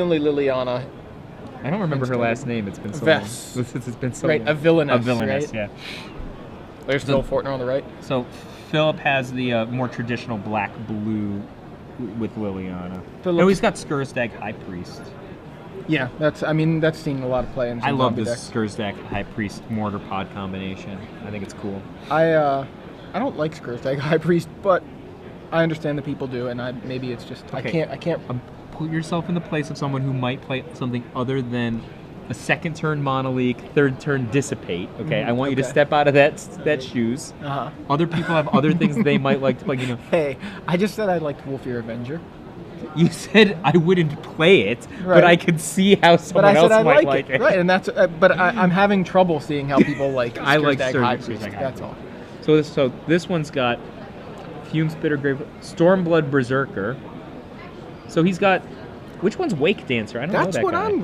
only Liliana. I don't remember her last name. It's been so Vess. long. It's been so Right, long. a villainess. A villainess, right? yeah. There's Phil Fortner on the right. So Philip has the more traditional black-blue with Liliana. No, he's got Skursdag High Priest. Yeah, that's seen a lot of play in some I love zombie this decks. Skursdag High Priest Mortar Pod combination. I think it's cool. I don't like Skursdag High Priest, but I understand that people do, and maybe it's just Okay. I can't. Put yourself in the place of someone who might play something other than a second turn Monoleak, third turn Dissipate. Okay, I want you to step out of that shoes. Uh-huh. Other people have other things they might like to play. You know. Hey, I just said I liked Wolfear Avenger. You said I wouldn't play it, Right. but I could see how someone else might like it. Right, and that's. But I'm having trouble seeing how people like. I like Skursdag High Skursdag Priest. High That's Priest. all. So this one's got Fume Spitter, Stormblood Berserker. So he's got. Which one's Wake Dancer? I don't know That's that what guy. I'm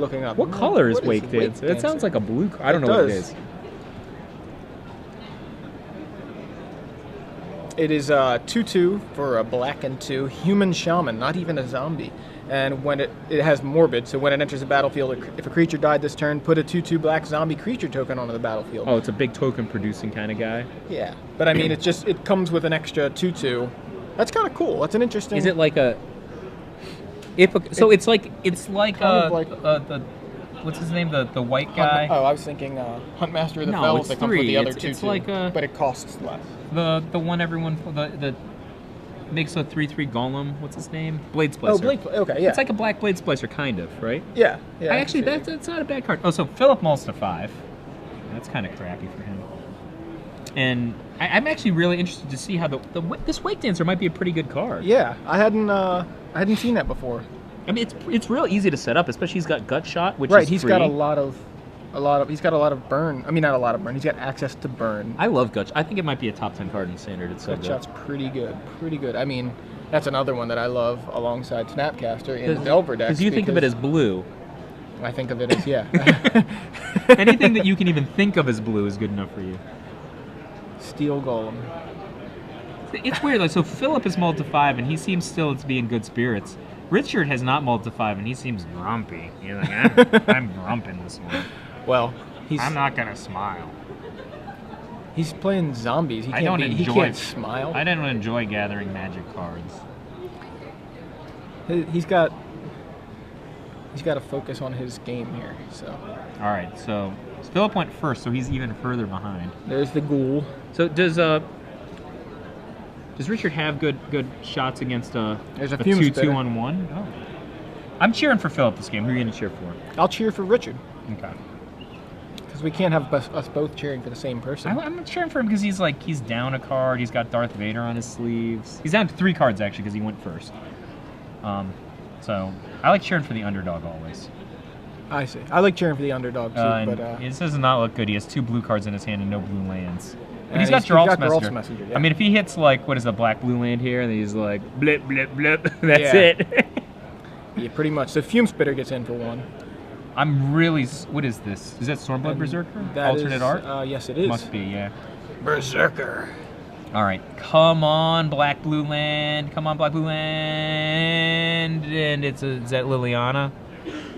looking up. What color is What Wake Dancer? It sounds like a blue. I don't know what it is. It is 2/2 for a black and 2 human shaman, not even a zombie. And when it has morbid, so when it enters the battlefield, if a creature died this turn, put a 2/2 black zombie creature token onto the battlefield. Oh, it's a big token producing kind of guy. Yeah, but I mean, it comes with an extra 2/2. That's kind of cool. That's an interesting. Is it like a? It's like the what's his name, the white guy. I was thinking Huntmaster of the No, Fells it's that comes with three. the other It's 2/2, like a- but it costs less. The one everyone the makes a 3/3 golem. What's his name? Blade Splicer. Oh, Blake. Okay, yeah. It's like a black Blade Splicer, kind of, right? yeah. Actually, that's not a bad card. Oh, so Philip mulls to 5. That's kind of crappy for him. And I'm actually really interested to see how this Wake Dancer might be a pretty good card. Yeah, I hadn't seen that before. I mean, it's real easy to set up, especially he's got Gut Shot, which Right, is he's free. got a lot of he's got a lot of burn. I mean, not a lot of burn. He's got access to burn. I love Gut Shot. I think it might be a top 10 card in Standard. It's so Gut Shot's pretty good. I mean, that's another one that I love alongside Snapcaster in Delver decks. Because you think of it as blue. I think of it as, yeah. Anything that you can even think of as blue is good enough for you. Steel Golem. It's weird. Like, so Philip is mulled to 5, and he seems still to be in good spirits. Richard has not mulled to 5, and he seems grumpy. He's like, I'm grumping this one. Well, I'm not gonna smile. He's playing zombies. He can't smile. I don't enjoy gathering magic cards. He's got to focus on his game here. So. All right. So Philip went first, so he's even further behind. There's the ghoul. So does Richard have good shots against There's a 2/2 on 1? Oh. I'm cheering for Philip this game. Who are you gonna cheer for? I'll cheer for Richard. Okay. Because we can't have us both cheering for the same person. I'm cheering for him because he's down a card. He's got Darth Vader on his sleeves. He's down to 3 cards actually because he went first. So I like cheering for the underdog always. I see. I like cheering for the underdog too, but this does not look good. He has 2 blue cards in his hand and no blue lands. But and he's got Geralt's Messenger. Messenger, yeah. I mean, if he hits like what is a black blue land here, and he's like blip blip blip, that's Yeah. it. Yeah, pretty much. So Fume Spitter gets in for 1. I'm really. What is this? Is that Stormblood Berserker? Alternate art? Yes, it is. Must be, yeah. Berserker. All right, come on, black blue land. Come on, black blue land. And is that Liliana?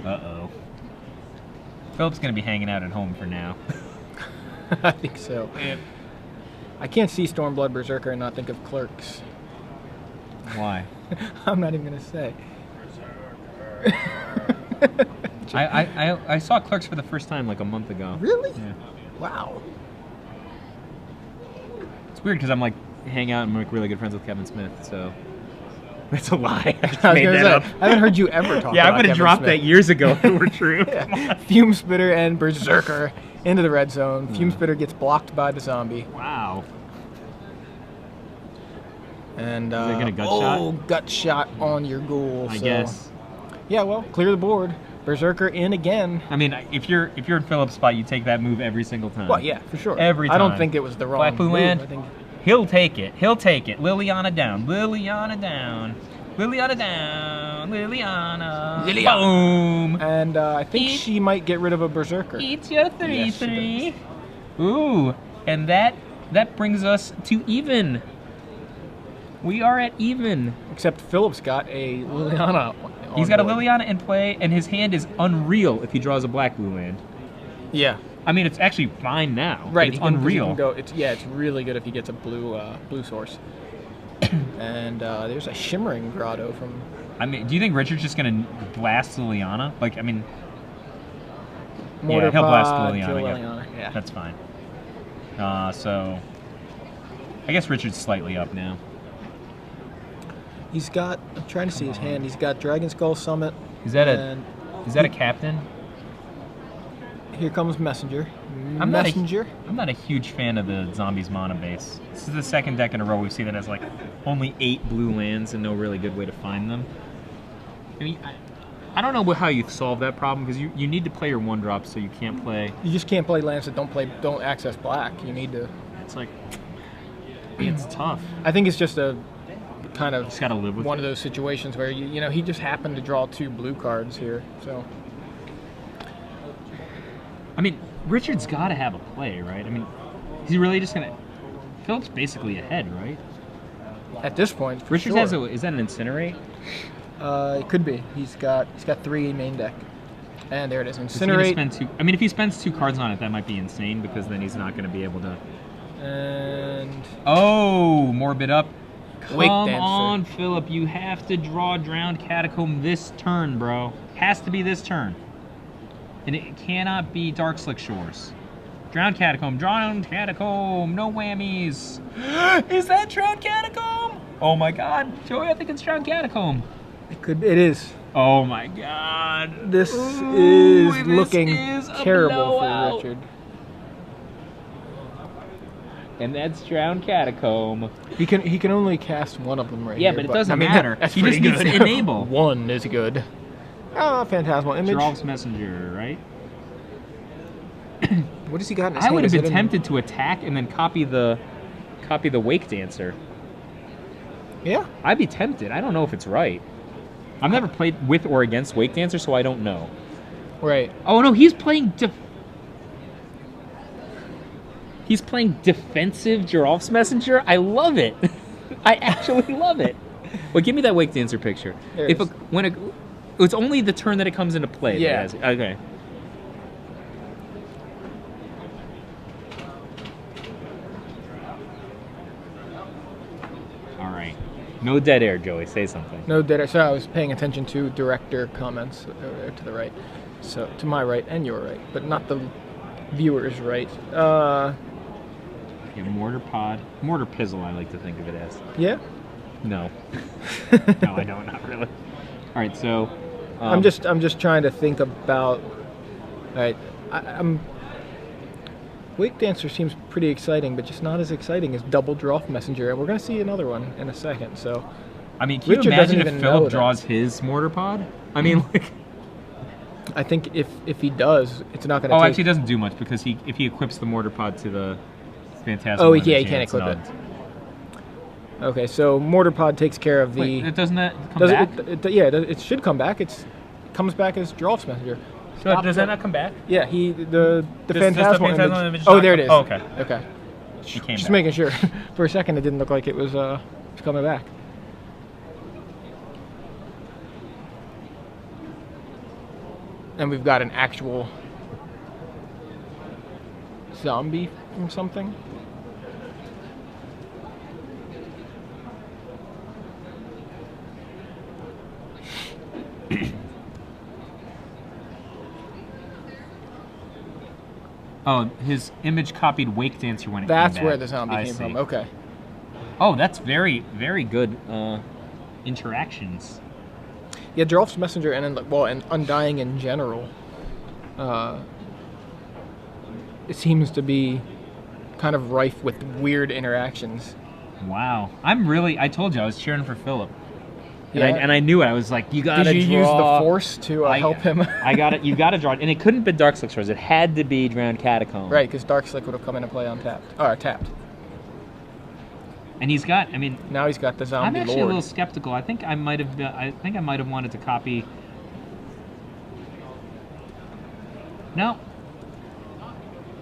Uh-oh. Philip's gonna be hanging out at home for now. I think so. Yeah. I can't see Stormblood Berserker and not think of Clerks. Why? I'm not even gonna say. I saw Clerks for the first time like a month ago. Really? Yeah. Wow. It's weird because I'm like hang out and I'm like really good friends with Kevin Smith, so that's a lie. I just I was made gonna that say, up. I haven't heard you ever talk Yeah, I about would have Kevin dropped Smith. that years ago if it were true. Yeah. Fume Spitter and Berserker into the red zone. Fume Spitter gets blocked by the zombie. Wow. And Is it gonna gut shot? Gut shot on your ghoul. I so. guess. Yeah, well, clear the board. Berserker in again. I mean, if you're in Philip's spot, you take that move every single time. Well, yeah, for sure. Every time. I don't think it was the wrong Black blue move. land. I think He'll take it. He'll take it. Liliana down. Liliana down. Liliana down. Liliana. Boom. And I think she might get rid of a Berserker. Eat your 3/3. Ooh, and that brings us to even. We are at even. Except Philip's got a Liliana. He's got a board. Liliana in play, and his hand is unreal if he draws a black blue land. Yeah. I mean, it's actually fine now. Right. It's he can unreal. go, it's really good if he gets a blue source. And there's a Shimmering Grotto from. I mean, do you think Richard's just gonna blast Liliana? Like, I mean, Mortar he'll blast Pod, Liliana. kill Yeah. Liliana. Yeah. That's fine. So, I guess Richard's slightly up now. He's got. I'm trying to see his hand. He's got Dragon Skull Summit. Is that and a captain? Here comes Messenger. I'm Messenger. not a huge fan of the Zombies mana base. This is the second deck in a row we've seen that has like only 8 blue lands and no really good way to find them. I mean, I don't know how you solve that problem because you need to play your 1-drop, so you can't play. You just can't play lands that don't access black. You need to. It's like it's tough. I think it's just a kind of Just gotta live with one it. of those situations where you know he just happened to draw 2 blue cards here, so. I mean, Richard's got to have a play, right? I mean, is he really just gonna? Philip's basically ahead, right? At this point, for Richard sure. has is that an Incinerate? It could be. He's got 3 main deck, and there it is. Is he gonna Incinerate spend 2? I mean, if he spends 2 cards on it, that might be insane because then he's not going to be able to. and Oh, Morbid up. Wake Come Dancer. on, Philip. You have to draw Drowned Catacomb this turn, bro. Has to be this turn. And it cannot be Dark Slick Shores. Drowned Catacomb. Drowned Catacomb. No whammies. Is that Drowned Catacomb? Oh my god. Joey, I think it's Drowned Catacomb. it is. Oh my god. This Ooh, is this looking is a terrible blowout. for Richard. And that's Drowned Catacomb. He can only cast one of them right Yeah, here. but it doesn't I mean, matter. That's He pretty just good. needs to enable. One is good. Phantasmal Image. Geralf's Messenger, right? What does he got in his I hand? would have Is been it tempted to attack and then copy the Wake Dancer. Yeah. I'd be tempted. I don't know if it's right. I've never played with or against Wake Dancer, so I don't know. Right. Oh no, he's playing defensive Geralf's Messenger. I love it. I actually love it. Well, give me that Wake Dancer picture. There it is. It's only the turn that it comes into play. Yeah. Okay. All right. No dead air, Joey. Say something. No dead. So I was paying attention to director comments to the right, so to my right and your right, but not the viewer's right. Yeah, Mortar Pizzle. I like to think of it as. Yeah. No. No, I don't. Not really. All right. So. I'm just trying to think about. All right. Wake Dancer seems pretty exciting, but just not as exciting as Double Draw Messenger, and we're gonna see another one in a second. So. I mean, can you Richard doesn't imagine if even know Philip that. draws his Mortar Pod? I mean, like. I think if he does, it's not gonna. Oh, take... actually, it doesn't do much because if he equips the Mortar Pod to the Phantasmal. Oh, Image, yeah, he can't it's equip it. nulled. Okay, so Mortar Pod takes care of the. Wait, doesn't that come does back? it should come back. It comes back as Geralf's Messenger. So does that not come back? Yeah, the Does the Phantasmal Phantasmal Image. Image Oh, not there it come- is. oh, okay. Okay. It came Just back. making sure. For a second, it didn't look like it was coming back. And we've got an actual zombie from something. Oh, his image copied Wake Dancer when it That's came back. where the zombie I came see. from. Okay. Oh, that's very, very good interactions. Yeah, Geralf's Messenger and Undying in general. It seems to be kind of rife with weird interactions. Wow. I told you, I was cheering for Philip. And, Yeah. I knew it. I was like, you gotta Did you draw. use the Force to help him? You gotta draw it. And it couldn't be Dark Slick Shores. It had to be Drowned Catacomb. Right, because Dark Slick would have come into play untapped. Or tapped. And he's got, I mean, Now he's got the zombie I'm actually lord. a little skeptical. I think I might have wanted to copy. No.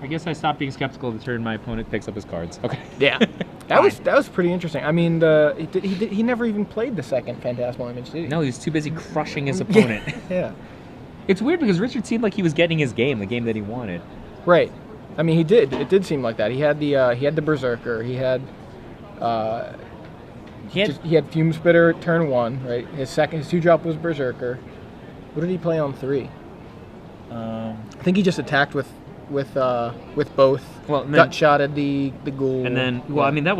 I guess I stopped being skeptical the turn my opponent picks up his cards. Okay. Yeah. That was pretty interesting. I mean, he never even played the second Phantasmal Image, did he? No, he was too busy crushing his opponent. Yeah. It's weird because Richard seemed like he was getting his game, the game that he wanted. Right. I mean, he did. It did seem like that. He had the Berserker. He had Fume Spitter at turn 1. Right. His 2-drop was Berserker. What did he play on 3? I think he just attacked with both. Well, gut-shotted the ghoul. And then, well, I mean, I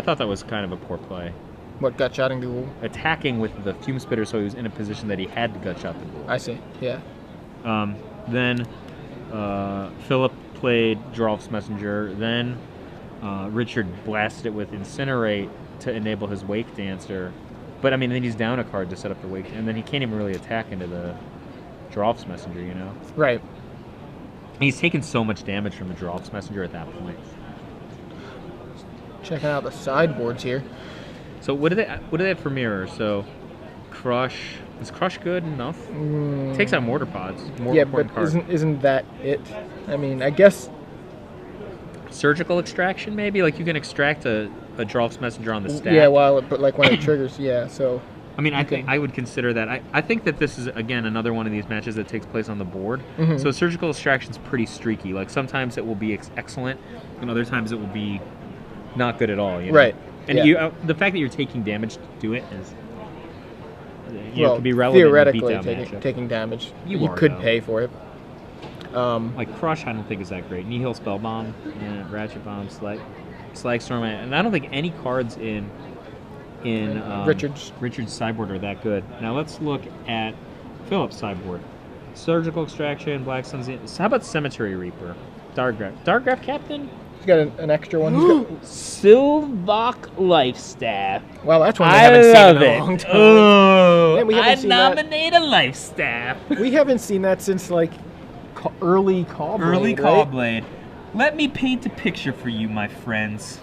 thought that was kind of a poor play. What, gut-shotting the ghoul? Attacking with the Fume Spitter, so he was in a position that he had to gut-shot the ghoul. I see, yeah. Then Philip played Drolf's Messenger. Then Richard blasted it with Incinerate to enable his Wake Dancer. But, I mean, then he's down a card to set up the Wake, and then he can't even really attack into the Drolf's Messenger, you know? Right. He's taken so much damage from the Drolf's Messenger at that point. Checking out the sideboards here. So what do they have for mirror? So Crush, is Crush good enough? Takes out Mortar Pods. Yeah, but isn't that it? I mean, I guess Surgical Extraction maybe? Like you can extract a Drolf's Messenger on the stack. Yeah, but like when it triggers, yeah. So I mean, I would consider that. I think that this is, again, another one of these matches that takes place on the board. Mm-hmm. So Surgical Extraction's pretty streaky. Like, sometimes it will be excellent, and other times it will be not good at all. You know? Right. And yeah. The fact that you're taking damage to do it is, could be relevant theoretically in a beatdown taking damage. You could though. pay for it. Like, Crush, I don't think is that great. Nihil Spellbomb, yeah, Ratchet Bomb, Slag Storm, and I don't think any cards in Richard's sideboard are that good. Now let's look at Philip's sideboard. Surgical Extraction, Black Sun's. How about Cemetery Reaper? Darkgraph Captain? He's got an extra one. Sylvok Lifestaff. Wow, that's one we haven't seen in a long time. Oh, Man, we haven't seen nominate a Lifestaff. We haven't seen that since like early Callblade. Early right? Callblade. Let me paint a picture for you, my friends.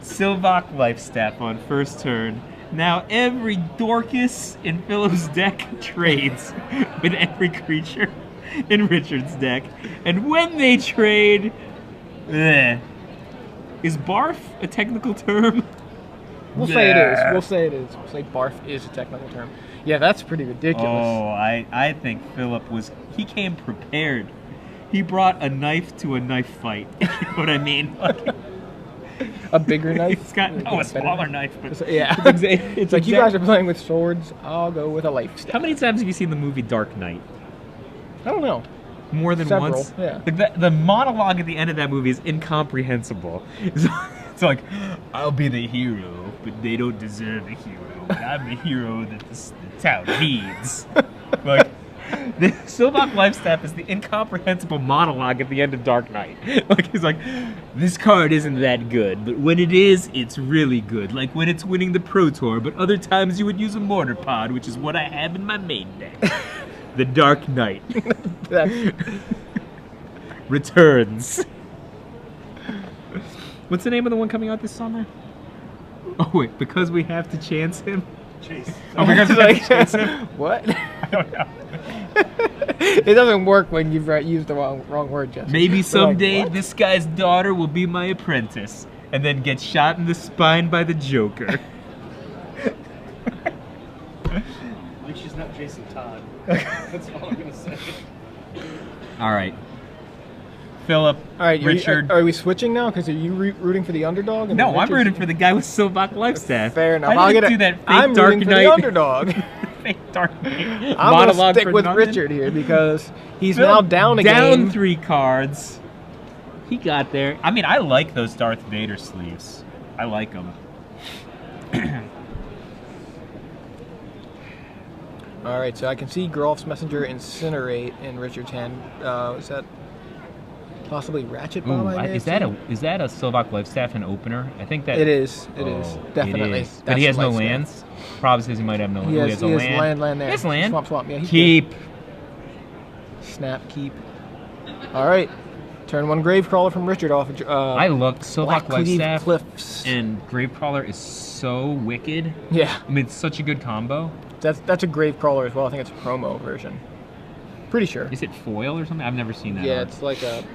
Sylvok Lifestaff on first turn. Now every Dorcas in Philip's deck trades with every creature in Richard's deck. And when they trade... Is barf a technical term? We'll say it is. We'll say barf is a technical term. Yeah, that's pretty ridiculous. Oh, I think Philip he came prepared. He brought a knife to a knife fight. You know what I mean? Like, a bigger knife? It's got a smaller knife. But yeah. It's like, you guys are playing with swords, I'll go with a Lifestaff. How many times have you seen the movie Dark Knight? I don't know. More than Several, once? Yeah. Like the monologue at the end of that movie is incomprehensible. It's like, I'll be the hero, but they don't deserve a hero. But I'm the hero that the town needs. Like, the Sylvok Lifestaff is the incomprehensible monologue at the end of Dark Knight. Like, he's like, this card isn't that good, but when it is, it's really good. Like when it's winning the Pro Tour, but other times you would use a Mortar Pod, which is what I have in my main deck. The Dark Knight. Returns. What's the name of the one coming out this summer? Oh wait, Because We Have to Chance Him? Chase. Oh, Because We Have to Chance Him? What? I don't know. It doesn't work when you've used the wrong word, Jesse. Maybe someday like, this guy's daughter will be my apprentice and then get shot in the spine by the Joker. Like she's not Jason Todd. That's all I'm gonna say. All right. Philip, all right, Richard. Are we switching now? Because are you rooting for the underdog? No, I'm rooting for the guy with Sylvok Lifestaff. Fair enough. I didn't do that fake I'm Dark rooting Knight. for the underdog. Fake Dark Knight. I'm going to stick with Richard here because he's now down a game. Down 3 cards. He got there. I mean, I like those Darth Vader sleeves. I like them. All right, so I can see Grolf's Messenger Incinerate in Richard's hand. Is that possibly Ratchet Bomb? Is that a Sylvok Lifestaff an opener? I think that it is. It is definitely. It is. But he has no lands. Probably says he might have no lands. He has a land. Land there. He has land. Swamp. Yeah. Keep. Snap. Keep. All right. Turn 1 Gravecrawler from Richard off. I looked Sylvok Lifestaff Cliffs. and Gravecrawler is so wicked. Yeah. I mean, it's such a good combo. That's a Gravecrawler as well. I think it's a promo version. Pretty sure. Is it foil or something? I've never seen that. Yeah, art. it's like a.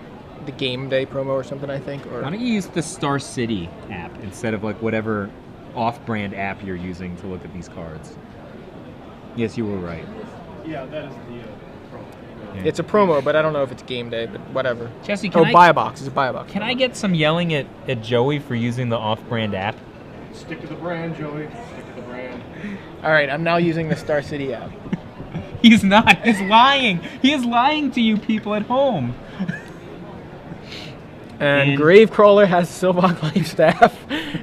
the game day promo or something, I think. Or Why don't you use the Star City app instead of like whatever off-brand app you're using to look at these cards? Yes, you were right. Yeah, that is the pro. Yeah. it's a promo, but I don't know if it's game day, but whatever. Jesse, buy a box. It's a buy a box. Can I get some yelling at Joey for using the off-brand app? Stick to the brand, Joey. Stick to the brand. All right, I'm now using the Star City app. He's not. He's lying. He is lying to you people at home. And Gravecrawler has Silvok Life Staff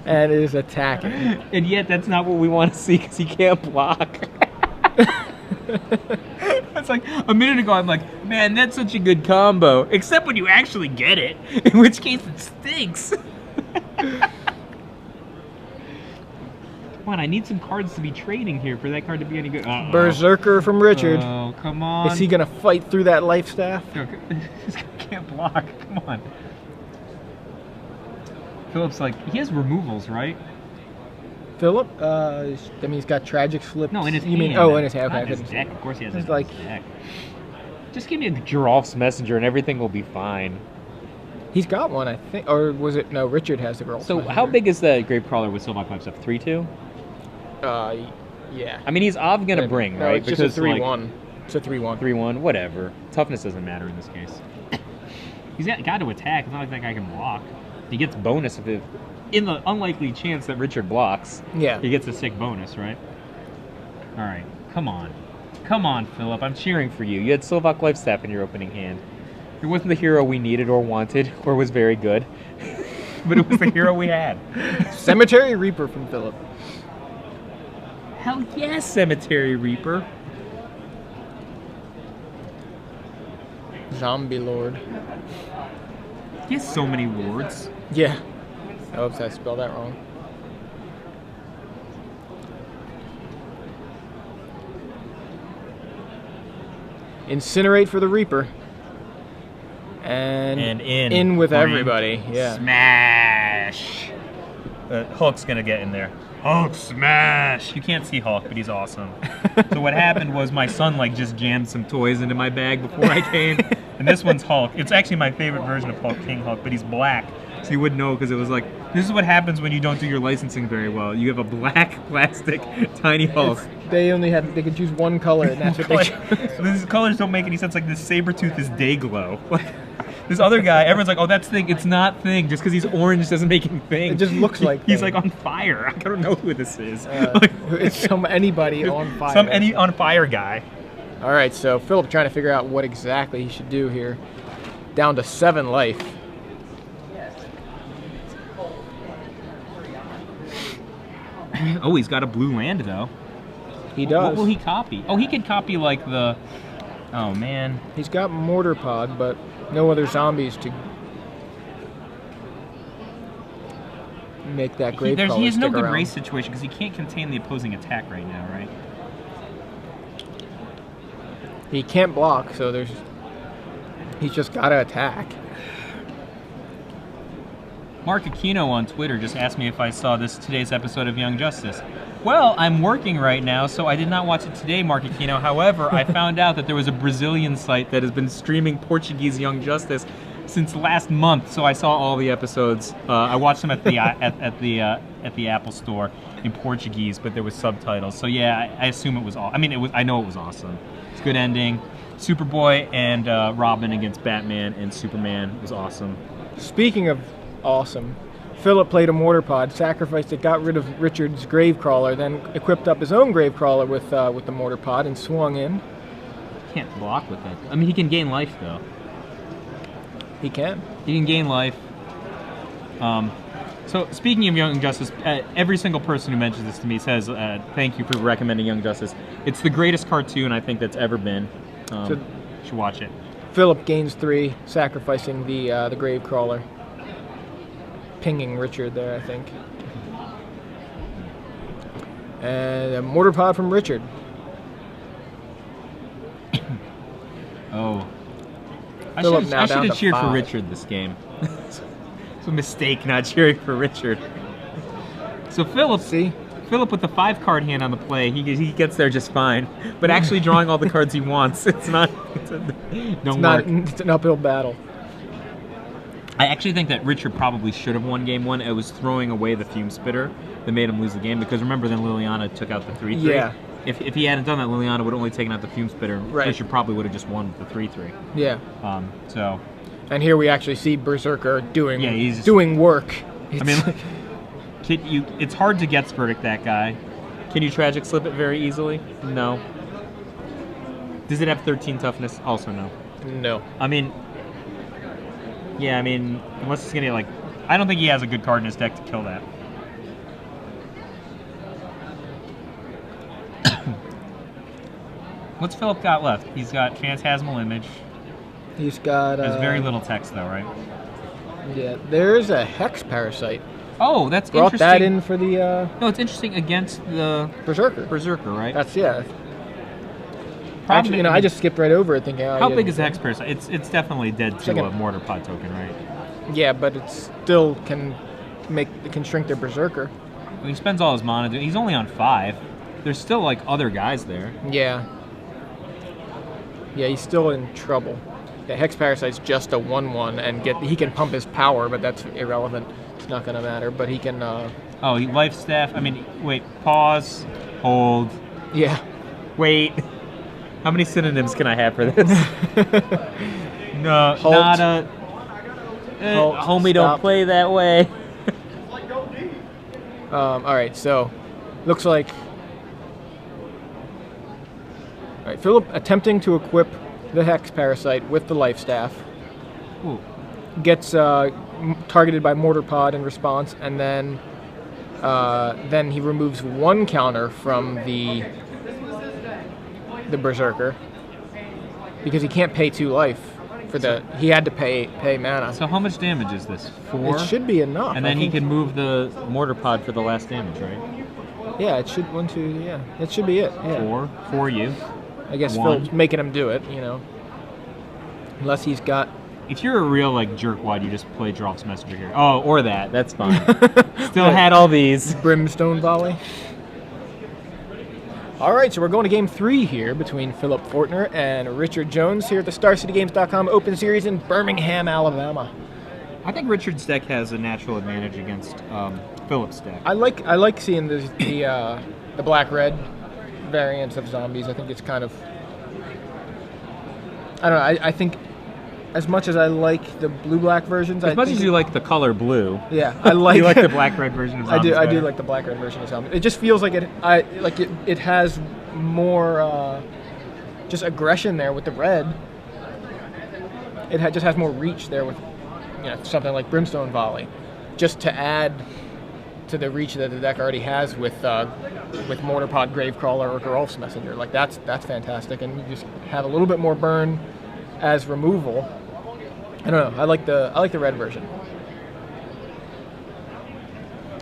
and is attacking. And yet that's not what we want to see because he can't block. That's like a minute ago I'm like, man, that's such a good combo. Except when you actually get it, in which case it stinks. Come on, I need some cards to be trading here for that card to be any good. Uh-oh. Berserker from Richard. Oh, come on. Is he going to fight through that Life Staff? This guy can't block. Come on. Philip's like, he has removals, right? Philip? I mean, he's got Tragic Flip. No, in his You hand. mean, oh, in his hand. Not Okay, in his deck. Of course he has it It's in like- his deck. Just give me a Giralf's Messenger and everything will be fine. He's got one, I think. Or was it? No, Richard has the girl. So how big is the Gravecrawler with Silvok Life Stuff? 3-2? Yeah. I mean, he's Ob gonna bring, no, right? it's just a 3-1. It's a 3-1. 3-1, whatever. Toughness doesn't matter in this case. He's got to attack. It's not like that guy can block. He gets bonus if in the unlikely chance that Richard blocks. Yeah. He gets a sick bonus, right? All right, come on. Come on, Philip. I'm cheering for you. You had Silvok Life Staff in your opening hand. It wasn't the hero we needed or wanted or was very good, but it was the hero we had. Cemetery Reaper from Philip. Hell yes, Cemetery Reaper. Zombie Lord. He has so many lords. Yeah. Oops, I spelled that wrong. Incinerate for the Reaper. And in with Boing. everybody. Yeah. Smash. Hulk's gonna get in there. Hulk smash! You can't see Hulk, but he's awesome. So what happened was my son like just jammed some toys into my bag before I came, and this one's Hulk. It's actually my favorite version of Hulk, King Hulk, but he's black, so you wouldn't know because it was like, this is what happens when you don't do your licensing very well. You have a black plastic tiny Hulk. They could choose one color, and that's what they chose. These colors don't make any sense. Like this Sabretooth is Dayglow. Like this other guy, everyone's like, oh, that's Thing. It's not Thing. Just because he's orange doesn't make him Thing. It just looks like he's Thing. like on fire. I don't know who this is. It's anybody on fire. Some on fire guy. All right, so Philip trying to figure out what exactly he should do here. Down to 7 life. Oh, he's got a blue land though. He does. What will he copy? Oh, he could copy like the. Oh man. He's got Mortar Pod, but no other zombies to make that Gravecrawler He has no stick good around. race situation because he can't contain the opposing attack right now, right? He can't block, so he's just got to attack. Mark Aquino on Twitter just asked me if I saw today's episode of Young Justice. Well, I'm working right now, so I did not watch it today, Mark Aquino. However, I found out that there was a Brazilian site that has been streaming Portuguese Young Justice since last month, so I saw all the episodes. I watched them at the at the Apple Store in Portuguese, but there was subtitles. So yeah, I assume it was all. I mean, I know it was awesome. It's a good ending. Superboy and Robin against Batman and Superman was awesome. Speaking of awesome, Philip played a Mortar Pod, sacrificed it, got rid of Richard's Gravecrawler, then equipped up his own Gravecrawler with the Mortar Pod and swung in. Can't block with it. I mean, he can gain life though. He can. He can gain life. So speaking of Young Justice, every single person who mentions this to me says, thank you for recommending Young Justice. It's the greatest cartoon I think that's ever been. You should watch it. Philip gains 3, sacrificing the Gravecrawler. Pinging Richard there, I think. And a Mortar Pod from Richard. Oh. I Philip should now down have to cheered for 5. Richard this game. It's a mistake not cheering for Richard. So Philip with the 5-card hand on the play, he gets there just fine. But actually drawing all the cards he wants, it's an uphill battle. I actually think that Richard probably should have won game 1. It was throwing away the Fume Spitter that made him lose the game, because remember then Liliana took out the 3-3. Yeah. If he hadn't done that, Liliana would have only taken out the Fume Spitter. Right. Richard probably would have just won the 3-3. Yeah. So. And here we actually see Berserker doing he's doing work. I mean, it's hard to get Spurtic that guy. Can you Tragic Slip it very easily? No. Does it have 13 toughness? Also no. No. I mean, unless it's gonna I don't think he has a good card in his deck to kill that. What's Philip got left? He's got Phantasmal Image. He's got. There's very little text though, right? Yeah, there's a Hex Parasite. Oh, that's Brought interesting. that in for the. No, it's interesting against the Berserker. Berserker, right? That's Actually, I just skipped right over it thinking. How big is the Hex Parasite? It's definitely dead to like a Mortar Pod token, right? Yeah, but it still can shrink their Berserker. Well, he spends all his mana. He's only on 5. There's still other guys there. Yeah. Yeah, he's still in trouble. Yeah, Hex Parasite's just a 1/1, and he can pump his power, but that's irrelevant. It's not going to matter. But he can. Oh, he Life Staff. Wait. Pause. Hold. Yeah. Wait. How many synonyms can I have for this? No, Halt. nada. Halt. Homie, Stop. don't play that way. All right, so looks like. All right, Philip attempting to equip the Hex Parasite with the Life Staff. Ooh. Gets targeted by Mortar Pod in response, and then he removes 1 counter from the Berserker because he can't pay 2 life for he had to pay mana. So how much damage is this? 4? It should be enough. And then he can move the Mortar Pod for the last damage, right? Yeah, it should 1, 2. Yeah, it should be it. Yeah. 4 for you. I guess 1. Phil's making him do it, unless he's got. If you're a real jerkwad, you just play Drolf's Messenger here. Oh, or that. That's fine. Still had all these. Brimstone Volley. All right, so we're going to game 3 here between Philip Fortner and Richard Jones here at the StarCityGames.com Open Series in Birmingham, Alabama. I think Richard's deck has a natural advantage against Philip's deck. I like seeing the black-red variants of zombies. I think it's kind of. I don't know. I think as much as I like the blue-black versions, As much as you like the color blue, yeah, I like. you like the black-red version of zombies. I do like the black-red version of zombies. It just feels like it has more just aggression there with the red. It just has more reach there with something like Brimstone Volley, just to add to the reach that the deck already has with Mortar Pod, Gravecrawler, or Geralf's Messenger. That's fantastic, and you just have a little bit more burn as removal. I don't know. I like the red version.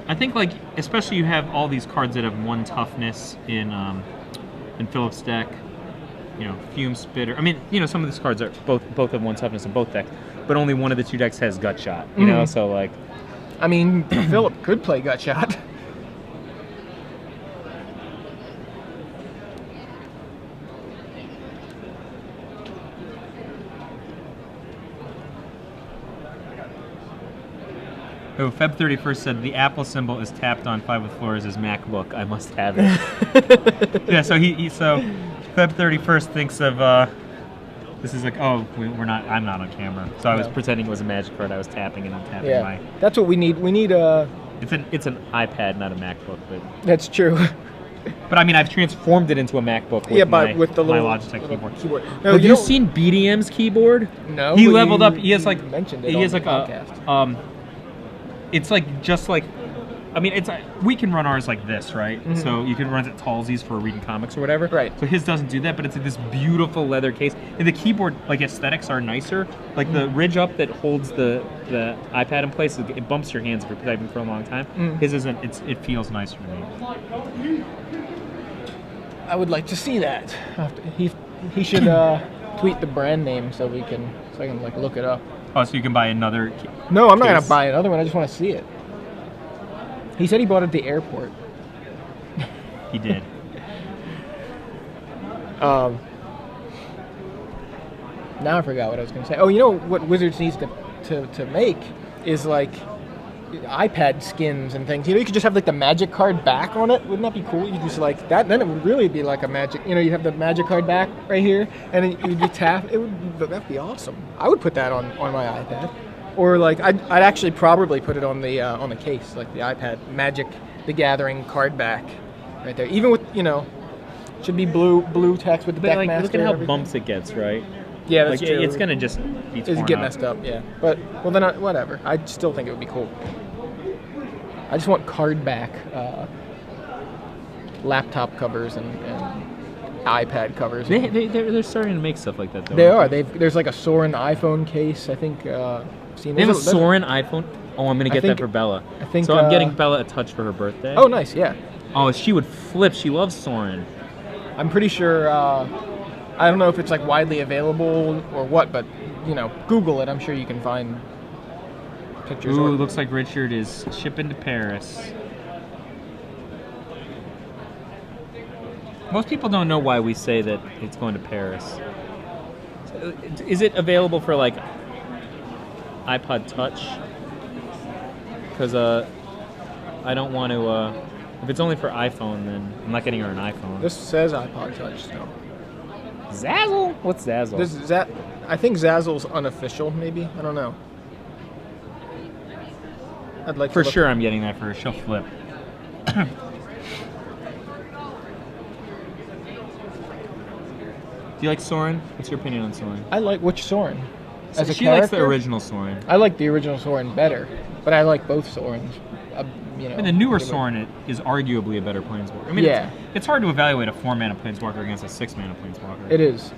I think especially you have all these cards that have 1 toughness in Philip's deck. Fume Spitter. Some of these cards are both have 1 toughness in both decks, but only one of the 2 decks has Gut Shot. So Philip could play Gut Shot. Oh, Feb 31st said the Apple symbol is tapped on 5 with floors as MacBook. I must have it. Yeah, so so Feb 31st thinks of this is we're not. I'm not on camera, so I was pretending it was a Magic card. I was tapping and I'm tapping my. That's what we need. We need It's an iPad, not a MacBook, but. That's true. But I've transformed it into a MacBook with my Logitech keyboard. No, have you seen BDM's keyboard? No. He leveled up. He has mentioned it. He has on the podcast. It's we can run ours like this, right? Mm-hmm. So you can run it at Talsies for reading comics or whatever. Right. So his doesn't do that, but it's this beautiful leather case. And the keyboard, aesthetics are nicer. The ridge up that holds the iPad in place, it bumps your hands if you're typing for a long time. His isn't. It feels nicer to me. I would like to see that. He should tweet the brand name so I can look it up. Oh, so you can buy another. No, I'm not gonna buy another one. I just want to see it. He said he bought it at the airport. He did. Now I forgot what I was gonna say. Oh, you know what Wizards needs to to make is like iPad skins and things. You could just have like the magic card back on it. Wouldn't that be cool? You just like that, then it would really be like a magic. You have the magic card back right here, and then you'd be tap. That'd be awesome. I would put that on my iPad, or like I'd actually probably put it on the case, like the iPad Magic the Gathering card back, right there. Even with should be blue text with the deck master. Look at how bumps it gets, right? Yeah, that's true. It's gonna just be torn get up. messed up, yeah. But then whatever. I still think it would be cool. I just want card back laptop covers and iPad covers. They're starting to make stuff like that, though. They are. There's like a Soren iPhone case. I think. They have a Soren iPhone. Oh, I'm gonna get that for Bella. I think. So I'm getting Bella a touch for her birthday. Oh, nice. Yeah. Oh, she would flip. She loves Soren. I'm pretty sure. I don't know if it's like widely available or what, but Google it. I'm sure you can find pictures. Ooh, looks like Richard is shipping to Paris. Most people don't know why we say that it's going to Paris. Is it available for like iPod Touch? Because I don't want to. If it's only for iPhone, then I'm not getting her an iPhone. This says iPod Touch still. Zazzle? What's Zazzle? I think Zazzle's unofficial, maybe. I don't know. I'd like for to sure. I'm getting that for her. She'll flip. Do you like Soren? What's your opinion on Soren? I like which Soren? As a she character? likes the original Soren. I like the original Soren better, but I like both Sorens. And the newer Soren is arguably a better planeswalker. I mean, it's hard to evaluate a 4-mana planeswalker against a 6-mana planeswalker. It is.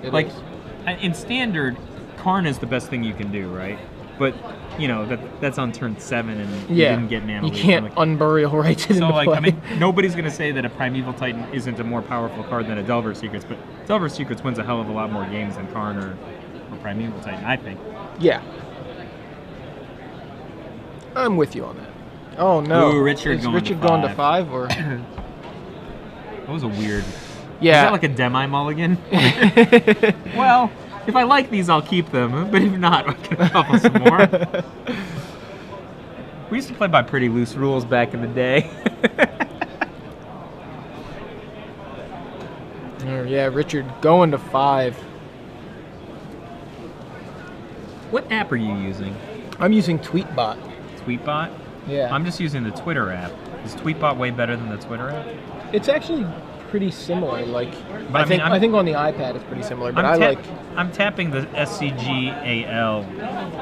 In standard, Karn is the best thing you can do, right? But that's on turn 7, and you didn't get mana. You can't unburial rights it into play. I mean, nobody's gonna say that a Primeval Titan isn't a more powerful card than a Delver Secrets, but Delver Secrets wins a hell of a lot more games than Karn or Primeval Titan, I think. Yeah. I'm with you on that. Oh no! Ooh, Richard going to 5 or? That was a weird. Yeah. Is that like a demi-mulligan? Well, if I like these, I'll keep them. But if not, I can couple some more. We used to play by pretty loose rules back in the day. Yeah, Richard going to 5. What app are you using? I'm using Tweetbot. Tweetbot? Yeah. I'm just using the Twitter app. Is Tweetbot way better than the Twitter app? It's actually pretty similar. Like, but I think on the iPad it's pretty similar. But I'm tapping the SCGAL,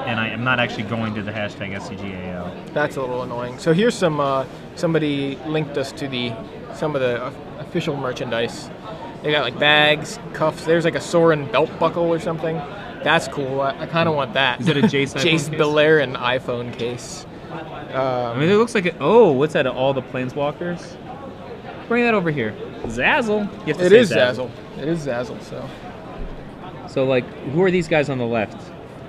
and I am not actually going to the hashtag SCGAL. That's a little annoying. So here's some. Somebody linked us to some of the official merchandise. They got like bags, cuffs. There's like a Soren belt buckle or something. That's cool. I kind of want that. Is it a Jace Jace Beleriand iPhone case? I mean, it looks like it. Oh, what's that? All the planeswalkers. Bring that over here. Zazzle. You have to it say is Zazzle. It is Zazzle. So like, who are these guys on the left?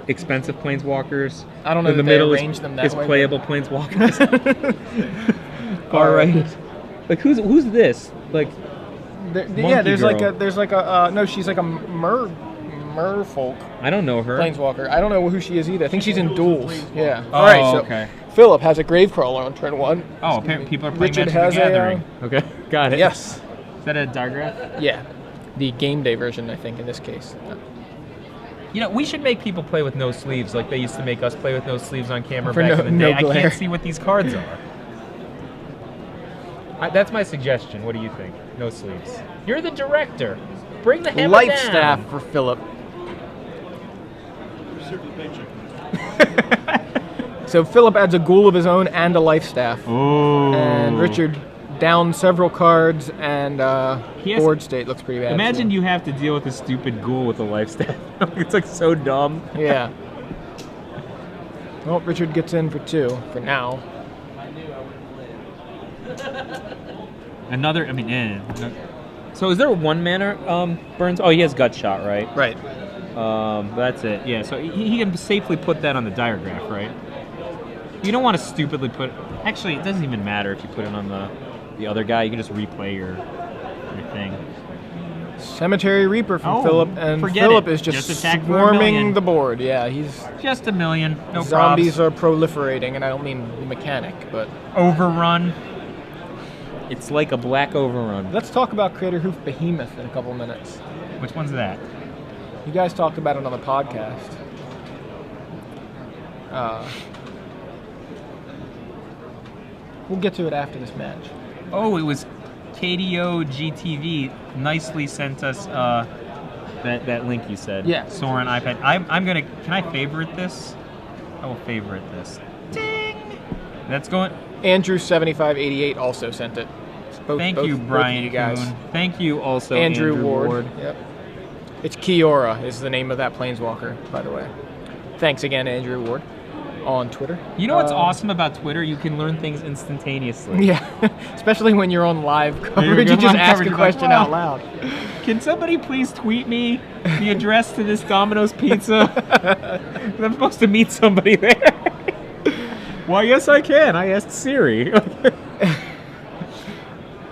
Expensive planeswalkers. I don't know. In the middle is playable planeswalkers. All right. Like who's this? Like, there's like a no. She's like a merfolk. I don't know her. Planeswalker. I don't know who she is either. I think she's in duels. Yeah. Oh, all right. So okay. Philip has a Gravecrawler on turn 1. Oh, people are playing Richard Magic the has Gathering. Okay, got it. Yes. Is that a diagram? Yeah. The game day version, I think, in this case. We should make people play with no sleeves, like they used to make us play with no sleeves on camera For back in the day. no glare. I can't see what these cards are. That's my suggestion. What do you think? No sleeves. You're the director. Bring the hammer Life down. staff for Philip. So Philip adds a ghoul of his own and a life staff. Oh. And Richard down several cards, and board state looks pretty bad. Imagine you have to deal with a stupid ghoul with a life staff. It's like so dumb. Yeah. Well, Richard gets in for 2 for now. So is there a 1-mana burns? Oh, he has gut shot, right? Right. That's it. Yeah. So he can safely put that on the diagraph, right? You don't want to stupidly put. Actually, it doesn't even matter if you put it on the other guy. You can just replay your thing. Cemetery Reaper from Oh, Philip, and forget Philip it. is just Just attack for $1 million. swarming the board. Yeah, he's Just $1 million. No zombies probs. are proliferating, and I don't mean mechanic, but Overrun. It's like a black overrun. let's talk about Crater Hoof Behemoth in a couple minutes. Which one's that? You guys talked about it on the podcast. We'll get to it after this match. Oh, it was KDO GTV nicely sent us that link you said. Yeah. Soren iPad. I'm gonna. Can I favorite this? I will favorite this. Ding. That's going. Andrew7588 also sent it. Thank you, both Brian of you guys. Kuhn. Thank you also, Andrew Ward. Ward. Yep. It's Kiora is the name of that planeswalker, by the way. Thanks again, Andrew Ward, on Twitter. You know what's awesome about Twitter? You can learn things instantaneously. Yeah, especially when you're on live You're coverage. You just live ask coverage, a you're like, question "Wow." out loud. Can somebody please tweet me the address to this Domino's Pizza? I'm supposed to meet somebody there. Well, yes, I can. I asked Siri.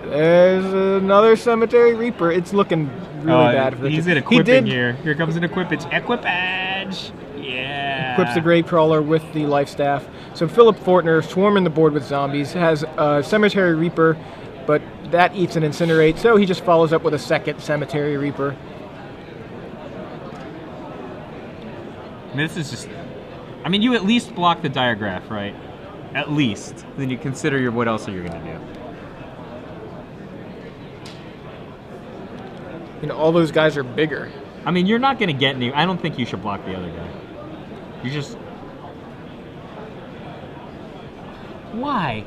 There's another Cemetery Reaper. It's looking really bad for the He's team. in equipping here. Here comes an equipage. Equipage! Yeah. Equips the Gravecrawler with the Life Staff. So Philip Fortner, swarming the board with zombies, has a Cemetery Reaper, but that eats and incinerates, so he just follows up with a second Cemetery Reaper. I mean, this is just... I mean, you at least block the diagraph, right? At least. Then you consider what else are you going to do. You know, all those guys are bigger. I mean, you're not going to get any... I don't think you should block the other guy. You just... Why?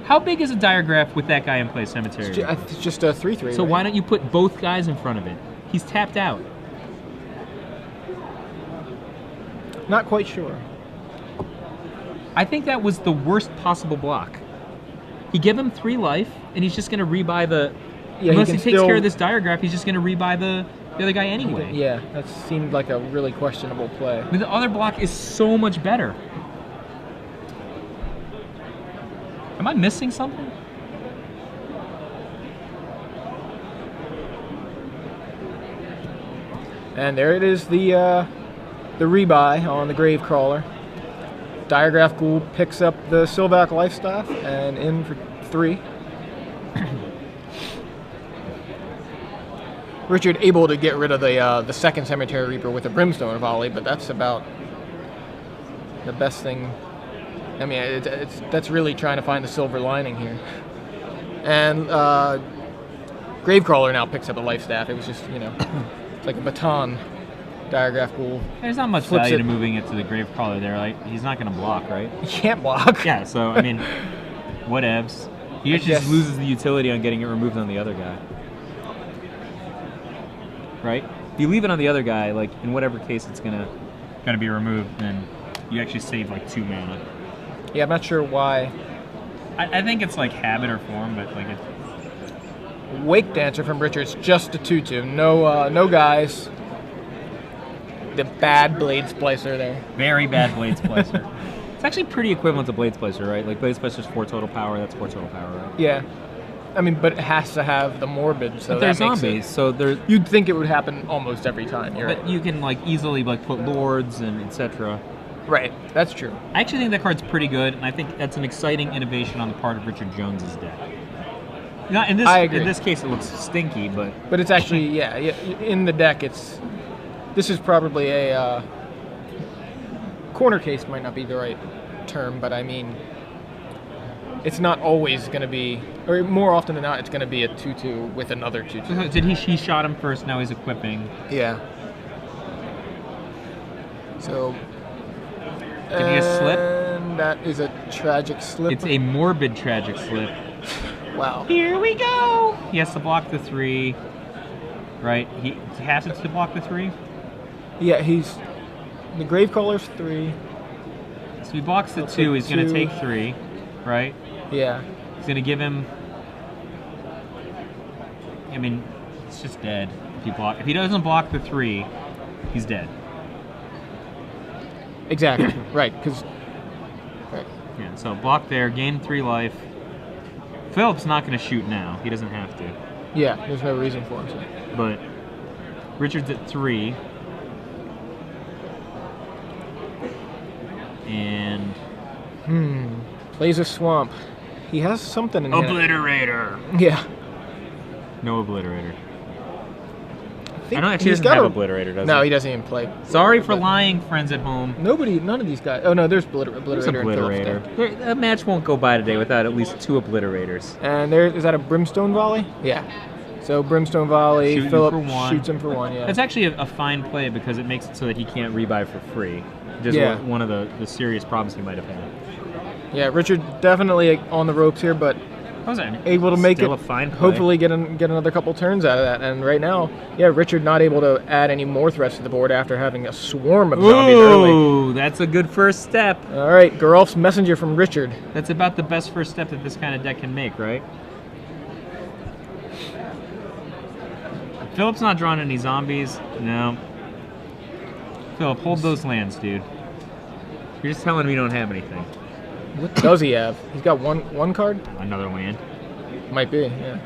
How big is a diagraph with that guy in play, Cemetery? It's just a 3/3. So right? why don't you put both guys in front of it? He's tapped out. Not quite sure. I think that was the worst possible block. He gave him 3 life, and he's just going to rebuy the... Yeah, Unless he he can takes still, care of this diagraph, he's just going to rebuy the other guy anyway. Yeah, that seemed like a really questionable play. I mean, the other block is so much better. Am I missing something? And there it is, the rebuy on the Gravecrawler. Diagraph Ghoul picks up the Sylvac Life Staff and in for 3. Richard able to get rid of the second Cemetery Reaper with a Brimstone Volley, but that's about the best thing. I mean, that's really trying to find the silver lining here. And Gravecrawler now picks up a Life Staff. It was just, you know, it's like a baton. Diagraph Ghoul. There's not much Flips value it. to moving it to the Gravecrawler there. Like, he's not going to block, right? You can't block. Yeah, so, I mean, whatevs. He I actually just guess- loses the utility on getting it removed on the other guy. Right? If you leave it on the other guy, like, in whatever case it's gonna be removed, then you actually save, like, 2 mana. Yeah, I'm not sure why. I think it's, like, habit or form, but, like, it... Wake Dancer from Richards, just a 2/2. No guys. The bad Blade Splicer there. Very bad Blade Splicer. It's actually pretty equivalent to Blade Splicer, right? Like, Blade Splicer's 4 total power, that's 4 total power, right? Yeah. I mean, but it has to have the Morbid, so But they're that makes zombies, it... so they're... You'd think it would happen almost every time, you're But right. you can, like, easily, like, put Lords and etc. Right, that's true. I actually think that card's pretty good, and I think that's an exciting innovation on the part of Richard Jones's deck. Not in this. I agree. In this case, it looks stinky, but But it's actually, yeah, in the deck, it's... This is probably a... corner case might not be the right term, but I mean... It's not always going to be... Or more often than not, it's going to be a 2/2 with another 2/2. did he shot him first? Now he's equipping. Yeah. So... Did he just slip? And that is a tragic slip. It's a morbid tragic slip. Wow. Here we go. He has to block the 3. Right? He has to block the 3. Yeah, he's... The Gravecrawler's 3. So he blocks the He'll 2. He's take going to 2. take 3. Right? Yeah. He's going to give him... I mean, it's just dead. If he doesn't block the 3, he's dead. Exactly. Right, because... Right. Yeah, so block there, gain 3 life. Philip's not going to shoot now. He doesn't have to. Yeah, there's no reason for him to. But Richard's at 3. And Plays a swamp. He has something in here. Obliterator. Yeah. No Obliterator. I I don't actually he's doesn't got have Obliterator, does No, he? he doesn't even play. Sorry for lying, friends at home. None of these guys. Oh no, there's Obliterator. There's in Phillips Obliterator. deck. A match won't go by today without at least 2 Obliterators. And is that a Brimstone Volley? Yeah. So Brimstone Volley, Shoot you Philip for 1. shoots him for 1, yeah. That's actually a fine play because it makes it so that he can't rebuy for free. Just Yeah. one of the serious problems he might have had. Yeah, Richard definitely on the ropes here, but able to make Still it, a fine play. hopefully get another couple turns out of that. And right now, yeah, Richard not able to add any more threats to the board after having a swarm of zombies early. Ooh, that's a good first step. All right, Geralf's Messenger from Richard. That's about the best first step that this kind of deck can make, right? Philip's not drawing any zombies. No. Philip, hold those lands, dude. You're just telling me you don't have anything. What does he have? He's got one card? Another land. Might be, yeah.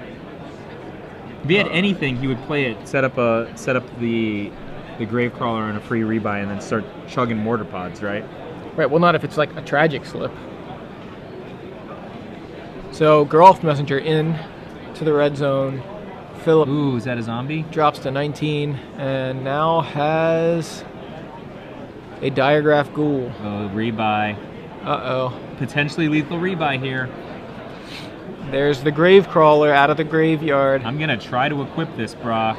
If he had anything, he would play it, set up the Gravecrawler on a free rebuy, and then start chugging mortar pods, right? Right, well, not if it's like a tragic slip. So, Geralf Messenger in to the red zone. Philip Ooh, is that a zombie? drops to 19 and now has a Diagraph Ghoul. Oh, rebuy. Uh-oh. Potentially lethal rebuy here. There's the Gravecrawler out of the graveyard. I'm gonna try to equip this, brah.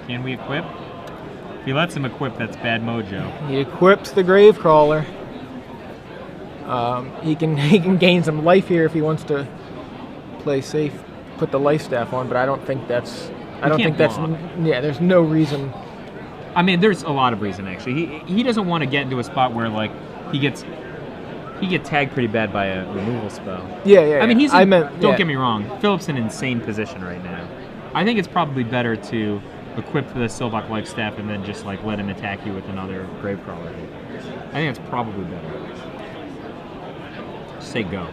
Can we equip? If he lets him equip, that's bad mojo. He equips the Gravecrawler. He can gain some life here if he wants to play safe. Put the life staff on, but I don't think that's. Yeah, there's no reason. I mean, there's a lot of reason actually. He doesn't want to get into a spot where like he gets tagged pretty bad by a removal spell. Yeah. I mean, don't yeah. get me wrong. Philip's in an insane position right now. I think it's probably better to equip the Silbach life staff and then just like let him attack you with another Gravecrawler. I think that's probably better. Just say go.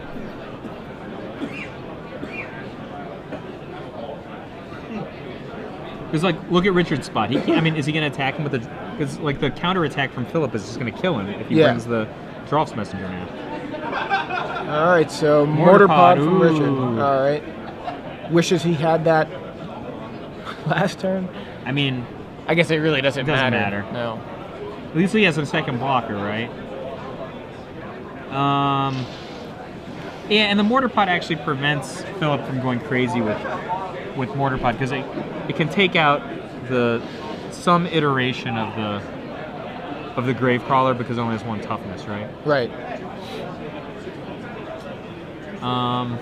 Because, like, look at Richard's spot. Is he going to attack him with a... Because, like, the counter-attack from Philip is just going to kill him if he brings the Geralf's Messenger now. All right, so Mortar Pod from Ooh. Richard. All right. Wishes he had that last turn. I mean... I guess it really doesn't matter. No. At least he has a second blocker, right? Yeah, and the Mortar Pod actually prevents Philip from going crazy with Mortar Pod because it can take out some iteration of the Gravecrawler because it only has 1 toughness, right? Right. I'm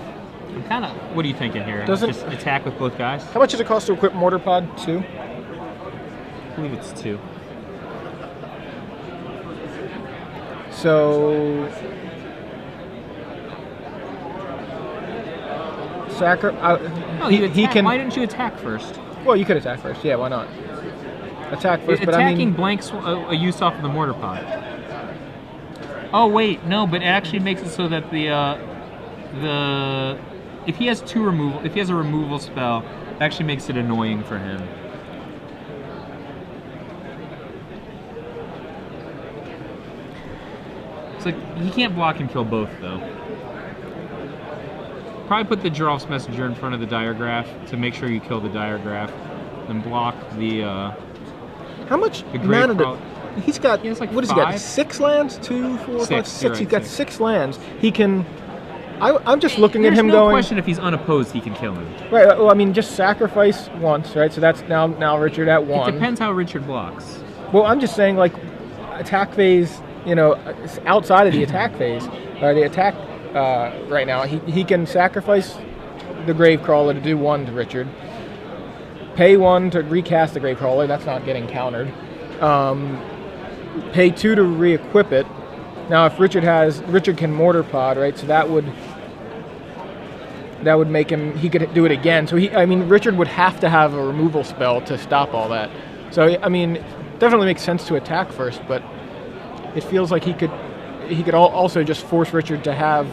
kind of. What are you thinking here? Just attack with both guys? How much does it cost to equip Mortar Pod? 2? I believe it's 2. So he can. Why didn't you attack first? Well, you could attack first. Yeah, why not? Attack first, but I mean, attacking blanks a use off of the Mortar Pod. Oh wait, no, but it actually makes it so that if he has a removal spell, it actually makes it annoying for him. It's like he can't block and kill both though. Probably put the Geralf's Messenger in front of the Diagraph to make sure you kill the Diagraph, then block the. How much the mana Gravecrawler. He's got? He has like what has he 5? got? 6 lands? 2, 4, 5, 6. 6. You're right, He's got 6. 6 lands. He can. I'm just looking at There's him no going. question if he's unopposed, he can kill him. Right. Well, I mean, just sacrifice once, right? So that's now Richard at 1. It depends how Richard blocks. Well, I'm just saying, like, attack phase. You know, outside of the attack phase, or the attack right now, he can sacrifice the Gravecrawler to do 1 to Richard. Pay 1 to recast the Gravecrawler. That's not getting countered. Pay 2 to re-equip it. Now, if Richard can Mortar Pod, right? So that would make him. He could do it again. So Richard would have to have a removal spell to stop all that. So I mean, definitely makes sense to attack first, but it feels like he could also just force Richard to have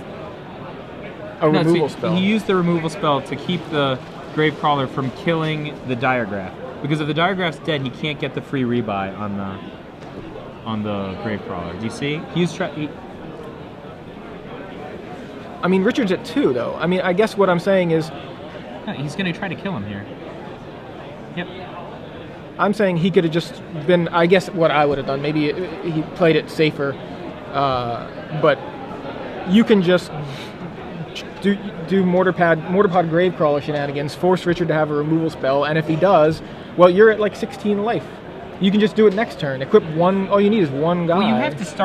a removal spell. He used the removal spell to keep the Gravecrawler from killing the Diregraph. Because if the Diregraph's dead, he can't get the free rebuy on the Gravecrawler. Do you see? I mean, Richard's at 2, though. I mean, I guess what I'm saying is... No, he's going to try to kill him here. Yep. I'm saying he could have just been... I guess what I would have done. Maybe he played it safer. But you can just do Mortarpod Gravecrawler shenanigans, force Richard to have a removal spell, and if he does, well, you're at like 16 life. You can just do it next turn. Equip one... All you need is one guy. Well, you have to start...